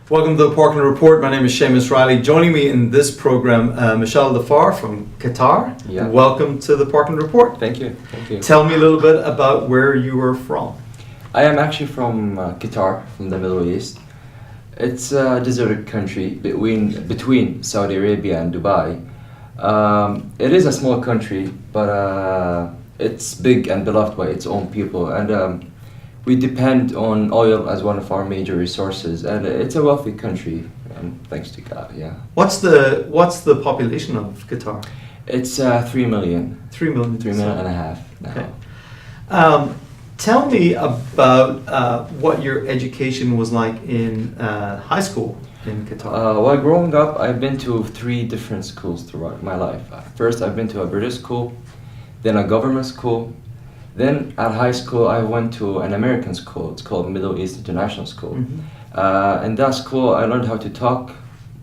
Welcome to the Parkland Report. My name is Seamus Riley. Joining me in this program, Michelle Lafar from Qatar. Yeah. Welcome to the Parkland Report. Thank you. Thank you. Tell me a little bit about where you are from. I am actually from Qatar, from the Middle East. It's a deserted country between Saudi Arabia and Dubai. It is a small country, but it's big and beloved by its own people, and we depend on oil as one of our major resources, and it's a wealthy country, thanks to God. Yeah. What's the population of Qatar? It's 3 million. 3 million. 3 million and a half now. Okay. Tell me about what your education was like in high school in Qatar. While growing up, I've been to 3 different schools throughout my life. First, I've been to a British school, then a government school. Then at high school, I went to an American school. It's called Middle East International School. Mm-hmm. In that school, I learned how to talk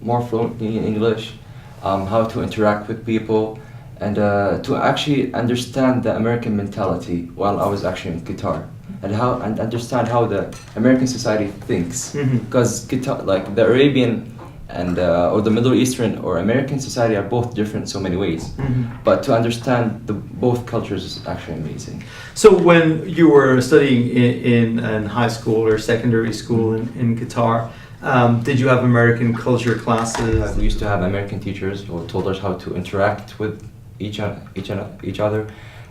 more fluently in English, how to interact with people, and to actually understand the American mentality while I was actually in Qatar, and understand how the American society thinks. Because Qatar, like the Arabian and or the Middle Eastern or American society, are both different in so many ways. But to understand both cultures is actually amazing. So when you were studying in high school or secondary school in Qatar, did you have American culture classes? We used to have American teachers who told us how to interact with each other,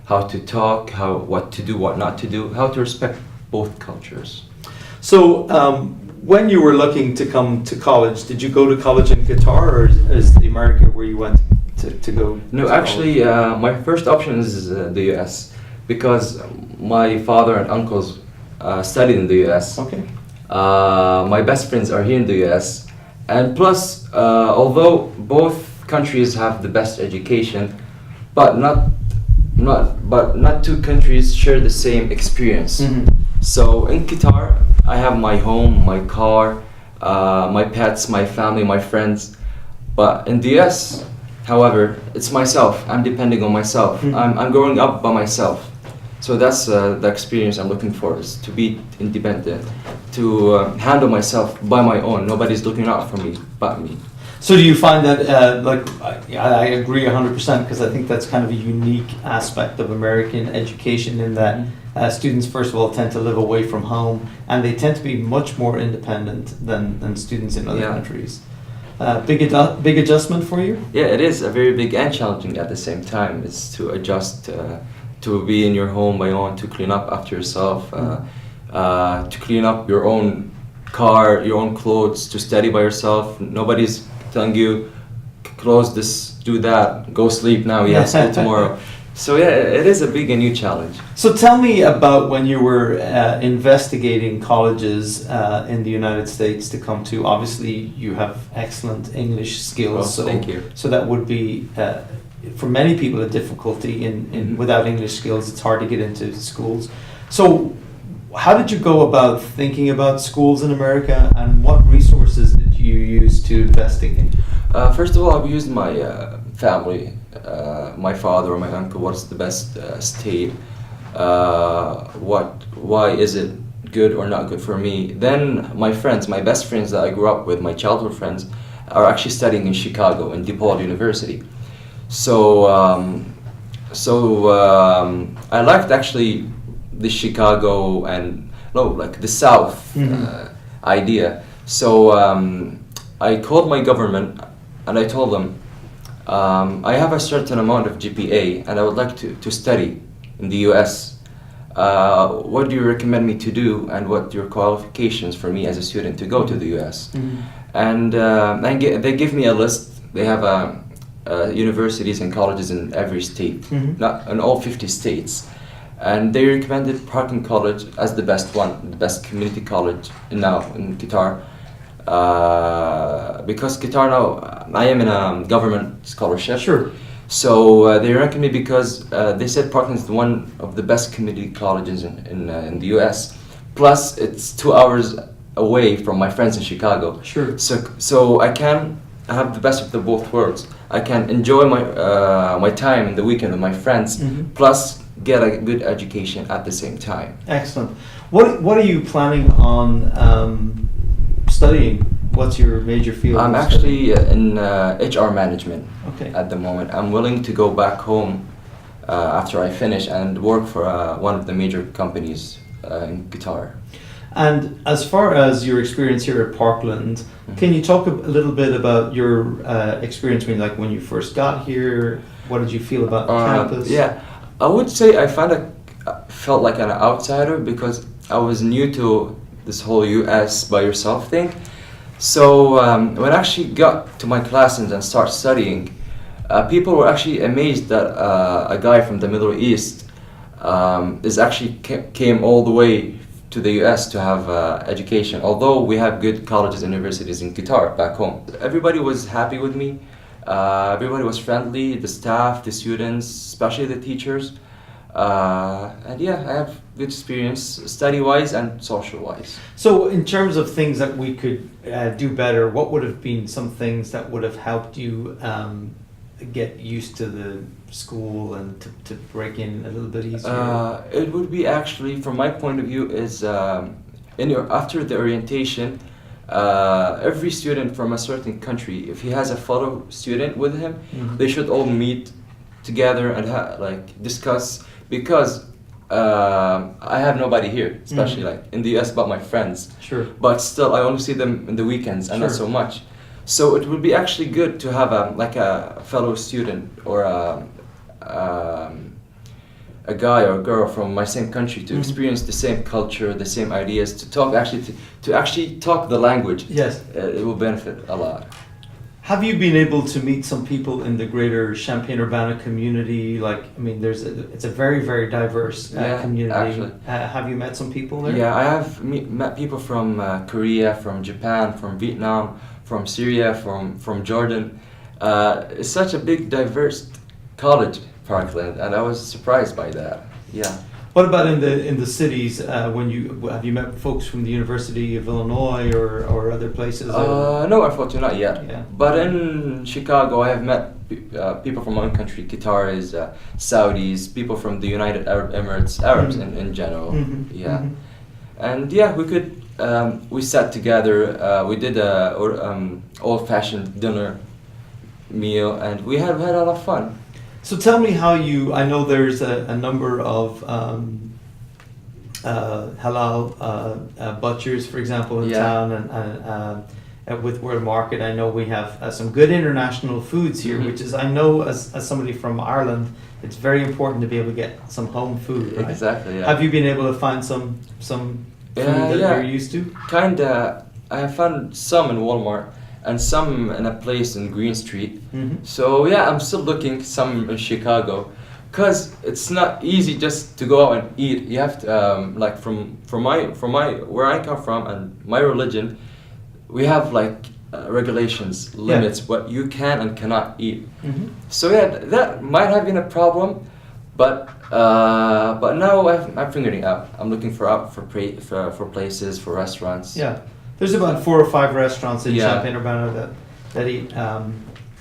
how to talk, what to do, what not to do, how to respect both cultures. So when you were looking to come to college, did you go to college in Qatar, or is America where you went to go? No, actually, my first option is the U.S. because my father and uncles studied in the U.S. Okay. My best friends are here in the U.S. And plus, although both countries have the best education, but not 2 countries share the same experience. So in Qatar, I have my home, my car, my pets, my family, my friends. But in the US, however, it's myself. I'm depending on myself. I'm growing up by myself. So that's the experience I'm looking for, is to be independent, to handle myself by my own. Nobody's looking out for me but me. So do you find that, I agree 100%, because I think that's kind of a unique aspect of American education, in that students, first of all, tend to live away from home, and they tend to be much more independent than students in other countries. Big adjustment for you? Yeah, it is a very big and challenging at the same time. It's to adjust, to be in your home by own, to clean up after yourself, to clean up your own car, your own clothes, to study by yourself. Nobody's telling you, close this, do that, go sleep now, you have school tomorrow. So yeah, it is a big and new challenge. So tell me about when you were investigating colleges in the United States to come to. Obviously, you have excellent English skills. Well, thank you. So that would be, for many people, a difficulty. Without English skills, it's hard to get into schools. So how did you go about thinking about schools in America, and what resources did you use to investigate? First of all, I've used my family, my father or my uncle. What's the best state? Why is it good or not good for me? Then my friends, my best friends that I grew up with, my childhood friends, are actually studying in Chicago in DePaul University. So I liked actually the Chicago and the South idea. So I called my government and I told them, I have a certain amount of GPA and I would like to study in the US. What do you recommend me to do, and what your qualifications for me as a student to go to the US? And they give me a list. They have universities and colleges in every state, not in all 50 states. And they recommended Parkland College as the best one, the best community college now in Qatar. Because Qatar now, I am in a government scholarship. Sure. So they recommended me because they said Parkland is one of the best community colleges in the US. Plus, it's 2 hours away from my friends in Chicago. Sure. So I can have the best of the both worlds. I can enjoy my time in the weekend with my friends, plus get a good education at the same time. Excellent. What are you planning on studying? What's your major field? I'm actually in HR management Okay. at the moment. I'm willing to go back home after I finish and work for one of the major companies in Qatar. And as far as your experience here at Parkland, can you talk a little bit about your experience when you first got here? What did you feel about the campus? Yeah, I would say I felt like an outsider because I was new to this whole US by yourself thing. So when I actually got to my classes and start studying, people were actually amazed that a guy from the Middle East came all the way to the US to have education, although we have good colleges and universities in Qatar back home. Everybody was happy with me. Everybody was friendly, the staff, the students, especially the teachers. And yeah, I have good experience study-wise and social-wise. So in terms of things that we could do better, what would have been some things that would have helped you get used to the school and to break in a little bit easier? It would be actually, from my point of view, is after the orientation, every student from a certain country, if he has a fellow student with him, they should all meet together and discuss, because I have nobody here, especially like in the US, but my friends. Sure. But still, I only see them in the weekends and not so much. So it would be actually good to have a fellow student or a guy or a girl from my same country to experience the same culture, the same ideas, to actually talk the language. Yes. It will benefit a lot. Have you been able to meet some people in the greater Champaign-Urbana community? It's a very, very diverse community. Actually. Have you met some people there? Yeah, I have met people from Korea, from Japan, from Vietnam, from Syria, from Jordan. It's such a big, diverse college, Parkland, and I was surprised by that. Yeah. What about in the cities? Have you met folks from the University of Illinois or other places? No, unfortunately not yet. Yeah. But in Chicago, I have met people from my own country, Qataris, Saudis, people from the United Arab Emirates, Arabs in general. Yeah. And yeah, we sat together. We did a old-fashioned dinner meal, and we had a lot of fun. So tell me how I know there's a number of halal butchers, for example, in town, and with World Market, I know we have some good international foods here, which is, I know as somebody from Ireland, it's very important to be able to get some home food, right? Exactly, yeah. Have you been able to find some food that you're used to? Kinda. I have found some in Walmart and some in a place in Green Street. So yeah, I'm still looking some in Chicago, cause it's not easy just to go out and eat. You have to from where I come from and my religion, we have regulations, limits, what you can and cannot eat. So yeah, that might have been a problem, but now I'm figuring it out. I'm looking for places, for restaurants. Yeah, there's about 4 or 5 restaurants in Champaign-Urbana that eat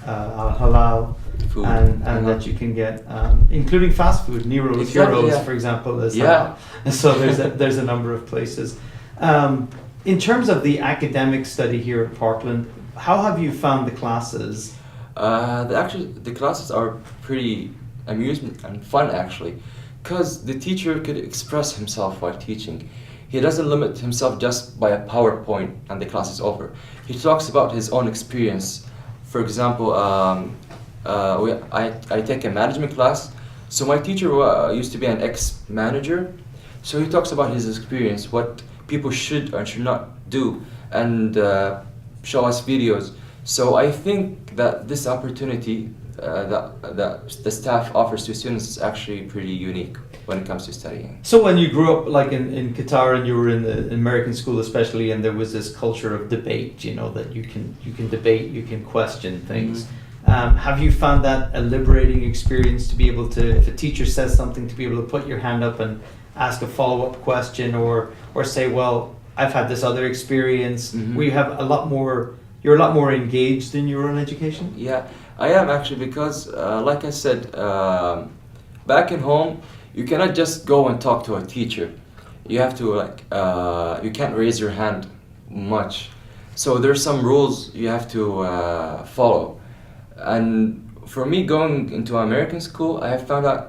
halal Food. and that you can get, including fast food. Nero's Gyros, for example, is halal. So there's a number of places. In terms of the academic study here at Parkland, how have you found the classes? The classes are pretty amusing and fun actually, because the teacher could express himself while teaching. He doesn't limit himself just by a PowerPoint and the class is over. He talks about his own experience. For example, I take a management class, so my teacher used to be an ex-manager, so he talks about his experience, what people should or should not do, and show us videos. So I think that this opportunity that the staff offers to students is actually pretty unique when it comes to studying. So when you grew up in Qatar and you were in the American school especially, and there was this culture of debate, that you can debate, you can question things. Have you found that a liberating experience to be able to, if a teacher says something, to be able to put your hand up and ask a follow-up question or say, well, I've had this other experience, Mhm. where you have a lot more, you're a lot more engaged in your own education? Yeah, I am actually because, like I said, back in home, you cannot just go and talk to a teacher. You have to you can't raise your hand much. So there's some rules you have to follow. And for me, going into American school, I have found out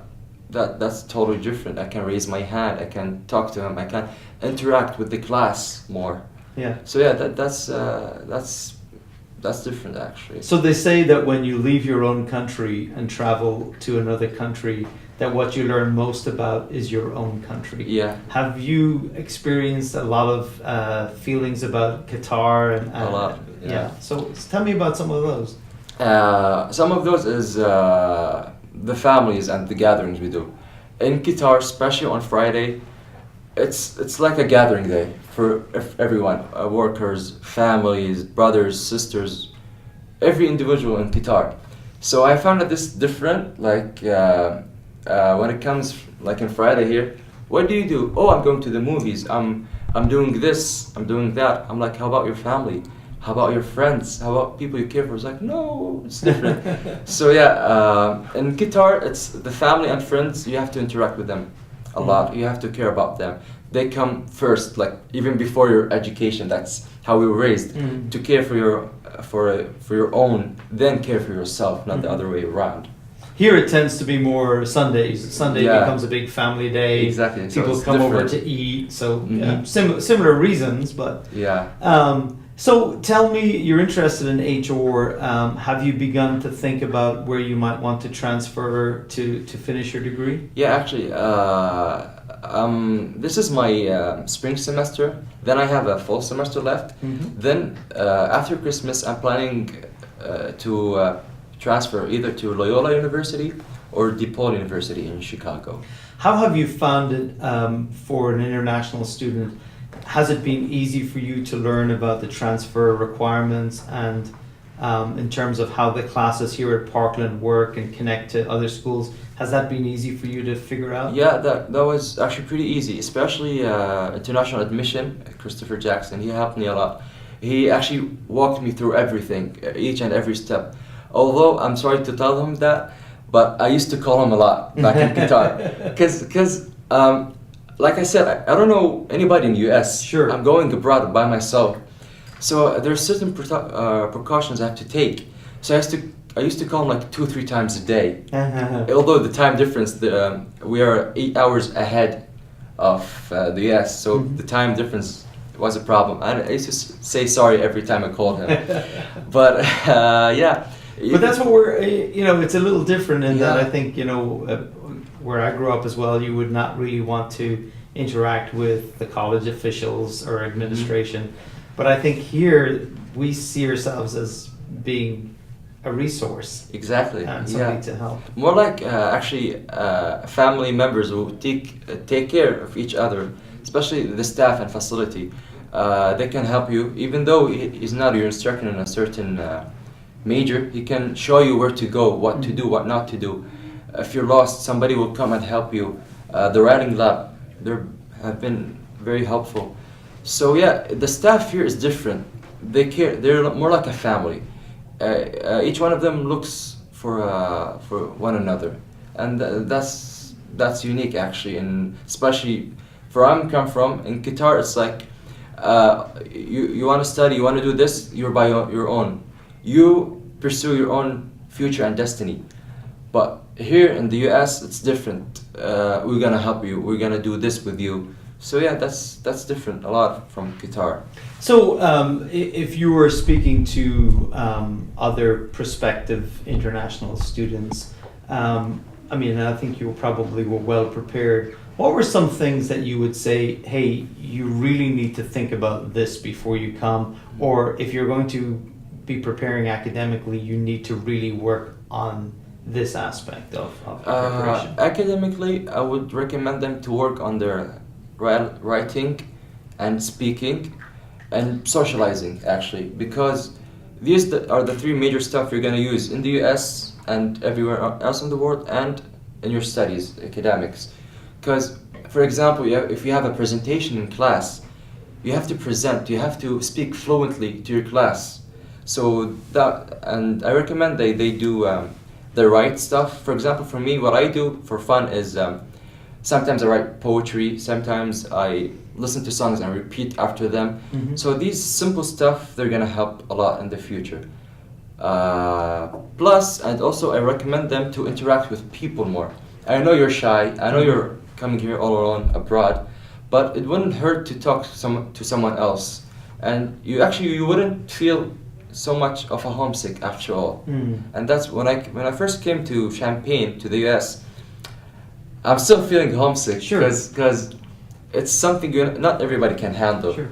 that that's totally different. I can raise my hand, I can talk to him, I can interact with the class more. Yeah. So yeah, that's different actually. So they say that when you leave your own country and travel to another country, that what you learn most about is your own country. Yeah. Have you experienced a lot of feelings about Qatar? And A lot, yeah. So tell me about some of those. Some of those is the families and the gatherings we do. In Qatar, especially on Friday, it's like a gathering day for everyone, workers, families, brothers, sisters, every individual in Qatar. So I found that this is different, like when it comes like in Friday here, what do you do? Oh, I'm going to the movies, I'm doing this, I'm doing that. I'm like, how about your family? How about your friends? How about people you care for? It's like, no, it's different. So yeah, in Qatar, it's the family and friends, you have to interact with them a lot. You have to care about them. They come first, like even before your education. That's how we were raised, to care for your own, then care for yourself, not the other way around. Here it tends to be more Sundays. Sunday Yeah. becomes a big family day. Exactly. So People it's come over different. to eat. So Mhm. similar reasons, but Yeah. so tell me, you're interested in HR. Have you begun to think about where you might want to transfer to finish your degree? Yeah, actually, this is my spring semester. Then I have a full semester left. Then after Christmas, I'm planning to transfer either to Loyola University or DePaul University in Chicago. How have you found it for an international student? Has it been easy for you to learn about the transfer requirements and in terms of how the classes here at Parkland work and connect to other schools? Has that been easy for you to figure out? Yeah, that was actually pretty easy, especially international admission. Christopher Jackson, he helped me a lot. He actually walked me through everything, each and every step. Although I'm sorry to tell him that, but I used to call him a lot back in Qatar, because like I said, I don't know anybody in the US. Sure. I'm going abroad by myself, so there's certain precautions I have to take. So I used to call him like 2-3 times a day. Although the time difference, we are 8 hours ahead of the US, so the time difference was a problem. I used to say sorry every time I called him, but yeah. But that's what we're, it's a little different in that Yeah. I think, where I grew up as well, you would not really want to interact with the college officials or administration. But I think here we see ourselves as being a resource Exactly. and somebody to help. More like actually family members who take care of each other, especially the staff and facility. They can help you, even though he's not your instructor in a certain major. He can show you where to go, what to do, what not to do. If you're lost, somebody will come and help you. The writing lab, they have been very helpful. So yeah, the staff here is different. They care. They're more like a family. Each one of them looks for one another, and that's unique actually. And especially where I'm come from in Qatar, it's like you want to study, you want to do this, you're by your own. You pursue your own future and destiny. But here in the US, it's different. We're gonna help you. We're gonna do this with you. So yeah, that's different a lot from Qatar. So if you were speaking to other prospective international students, I think you probably were well prepared. What were some things that you would say, hey, you really need to think about this before you come, or if you're going to be preparing academically, you need to really work on this aspect of preparation? Academically, I would recommend them to work on their writing and speaking and socializing, actually, because these are the three major stuff you're going to use in the US and everywhere else in the world, and in your studies, academics. Because, for example, if you have a presentation in class, you have to present, you have to speak fluently to your class. So that, and I recommend they do the right stuff. For example, for me, what I do for fun is sometimes I write poetry, sometimes I listen to songs and repeat after them. Mhm. So these simple stuff, they're gonna help a lot in the future. Plus, and also I recommend them to interact with people more. I know you're shy, I know you're coming here all alone abroad, but it wouldn't hurt to talk to someone else. And you wouldn't feel so much of a homesick after all. Mm. And that's when I first came to Champaign, to the US, I'm still feeling homesick. Sure. Because it's something not everybody can handle. Sure.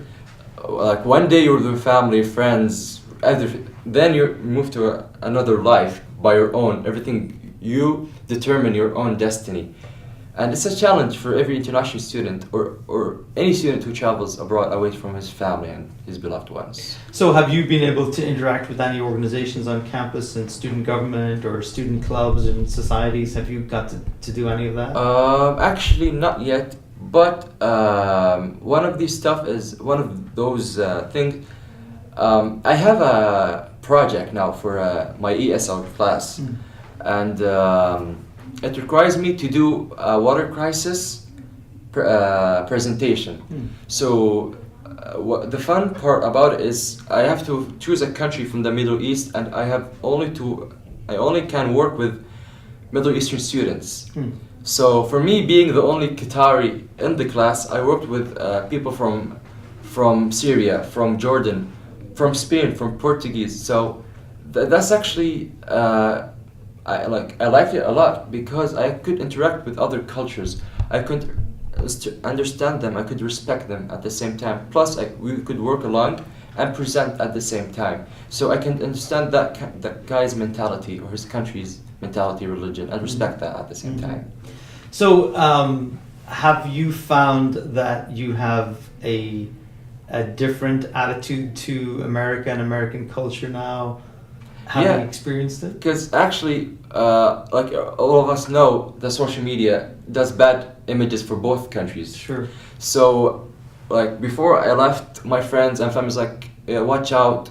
Like one day you're with family, friends, then you move to another life by your own. Everything, you determine your own destiny. And it's a challenge for every international student or any student who travels abroad away from his family and his beloved ones. So have you been able to interact with any organizations on campus and student government or student clubs and societies? Have you got to do any of that? Actually, not yet. But one of these stuff is one of those things. I have a project now for my ESL class, and it requires me to do a water crisis presentation. So the fun part about it is I have to choose a country from the Middle East, and I only can work with Middle Eastern students. So for me, being the only Qatari in the class, I worked with people from Syria, from Jordan, from Spain, from Portuguese. So that's actually I liked it a lot because I could interact with other cultures. I could understand them. I could respect them at the same time. Plus, we could work along and present at the same time. So I can understand that guy's mentality or his country's mentality, religion, and respect that at the same time. So, have you found that you have a different attitude to America and American culture now, having experienced it? Because actually, like all of us know, the social media does bad images for both countries. Sure. So, like before I left, my friends and families like, watch out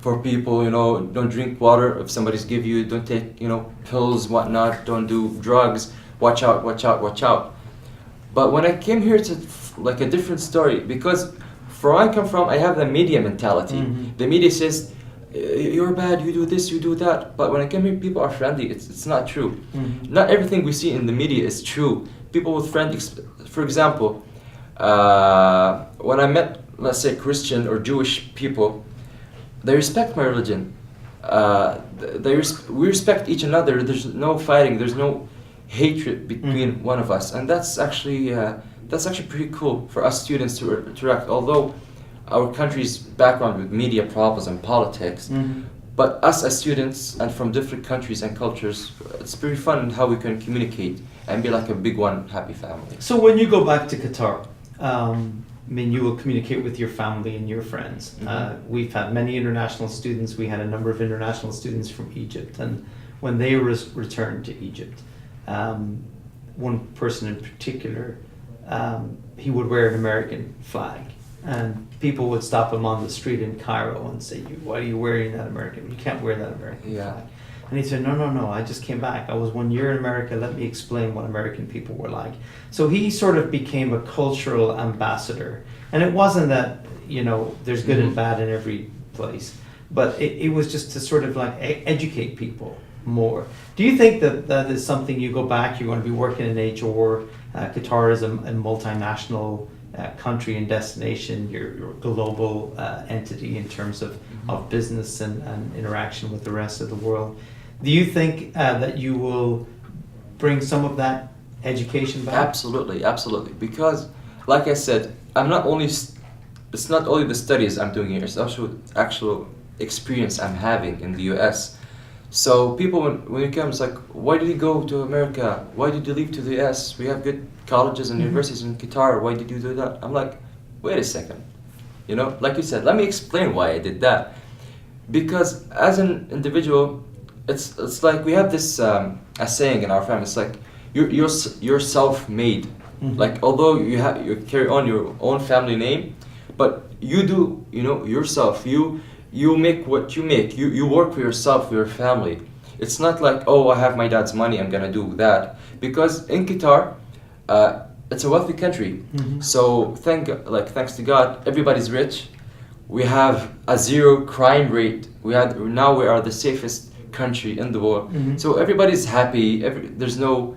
for people, don't drink water if somebody's give you, don't take, pills, whatnot, don't do drugs. Watch out, watch out, watch out. But when I came here, to like a different story, because from where I come from, I have the media mentality. The media says, you're bad, you do this, you do that. But when I come here, people are friendly. It's not true. Not everything we see in the media is true. People with for example, when I met, let's say, Christian or Jewish people, they respect my religion. We respect each another. There's no fighting. There's no hatred between one of us, and that's actually pretty cool for us students to interact. Although our country's background with media problems and politics, but us as students and from different countries and cultures, it's pretty fun how we can communicate and be like a big one happy family. So when you go back to Qatar, you will communicate with your family and your friends. We've had many international students. We had a number of international students from Egypt, and when they returned to Egypt, one person in particular, he would wear an American flag, and people would stop him on the street in Cairo and say, "Why are you wearing that American? You can't wear that American flag." And he said, no, I just came back. I was 1 year in America. Let me explain what American people were like. So he sort of became a cultural ambassador. And it wasn't that, there's good and bad in every place, but it was just to sort of like educate people more. Do you think that is something you go back, you're going to be working in HR, Qatar is a multinational country and destination, you're a global entity in terms of business and interaction with the rest of the world. Do you think that you will bring some of that education back? Absolutely. Because, like I said, it's not only the studies I'm doing here, it's also actual experience I'm having in the US. So people, when it comes like, why did you go to America? Why did you leave to the US? We have good colleges and universities in Qatar. Why did you do that? I'm like, wait a second. Like you said, let me explain why I did that. Because as an individual, it's like we have this a saying in our family. It's like you're self-made. Like although you carry on your own family name, but you do, you know, yourself. You make what you make. You work for yourself, for your family. It's not like, oh, I have my dad's money, I'm gonna do that. Because in Qatar, it's a wealthy country. So thanks to God, everybody's rich. We have a zero crime rate. We are the safest country in the world. So everybody's happy. There's no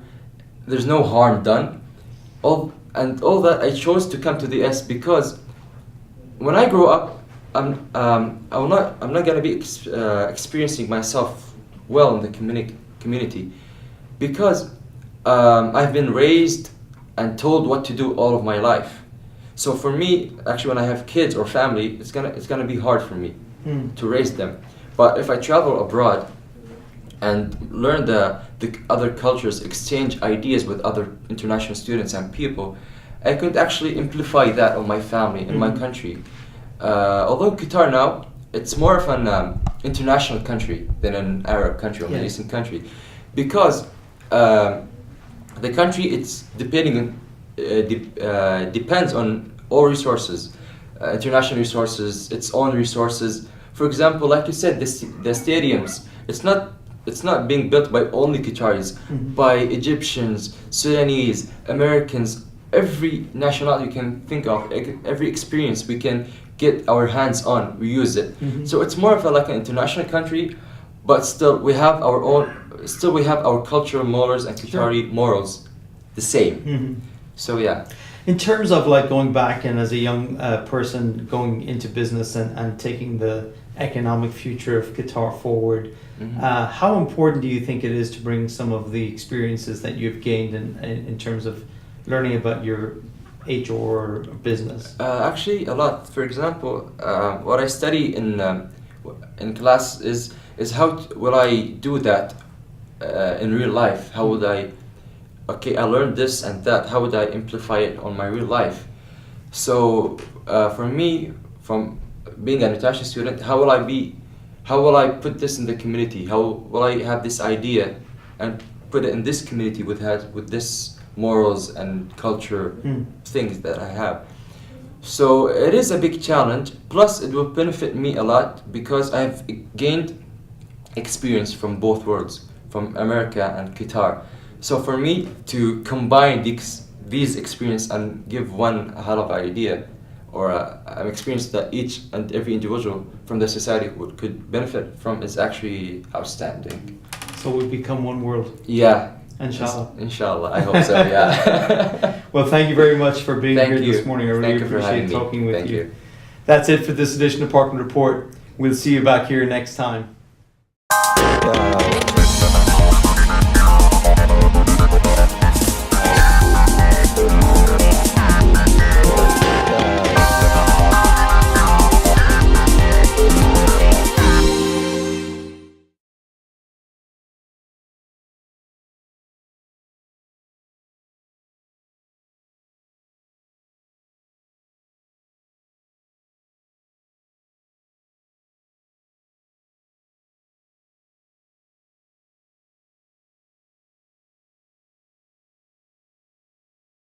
harm done. All that, I chose to come to the S because when I grow up, I'm not gonna be experiencing myself well in the community because I've been raised and told what to do all of my life. So for me, actually, when I have kids or family, it's gonna be hard for me to raise them. But if I travel abroad and learn the other cultures, exchange ideas with other international students and people, I could actually amplify that on my family in my country. Although Qatar now, it's more of an international country than an Arab country or Middle Eastern country, because the country, it's depends on all resources, international resources, its own resources. For example, like you said, the stadiums, it's not being built by only Qataris, by Egyptians, Sudanese, Americans, every nationality you can think of, every experience we can get our hands on, we use it. So it's more of like an international country, but still we have our cultural morals and Qatari morals the same. So yeah. In terms of like going back and as a young person going into business and taking the economic future of Qatar forward, how important do you think it is to bring some of the experiences that you've gained in terms of learning about your HR business? Actually, a lot. For example, what I study in class is how will I do that in real life? How would I? Okay, I learned this and that. How would I amplify it on my real life? So for me, from being an international student, how will I put this in the community? How will I have this idea and put it in this community with this morals and culture things that I have? So it is a big challenge. Plus, it will benefit me a lot because I've gained experience from both worlds, from America and Qatar. So for me to combine these experience and give one hell of idea or an experience that each and every individual from the society could benefit from is actually outstanding. So we become one world. Yeah. Inshallah. Inshallah, I hope so, yeah. Well, thank you very much for being here you. this morning. I really Thank you for appreciate having me. talking with Thank you. That's it for this edition of Parkland Report. We'll see you back here next time.